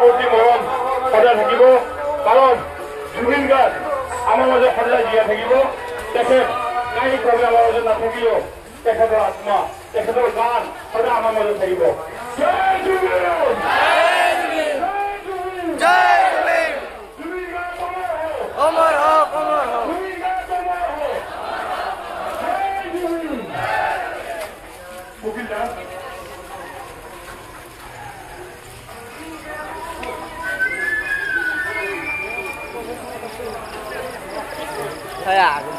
প্ৰতি মৰম সদায় থাকিব কাৰণ জুবিন গাৰ্গ আমাৰ মাজত সদায় জীয়াই থাকিব তেখেত কায়িকভাৱে আমাৰ মাজত নাথাকিলেও তেখেতৰ আত্মা তেখেতৰ গান সদায় আমাৰ মাজত থাকিব জয় জুবিন অমৰ হওক অমৰ হওক saya aku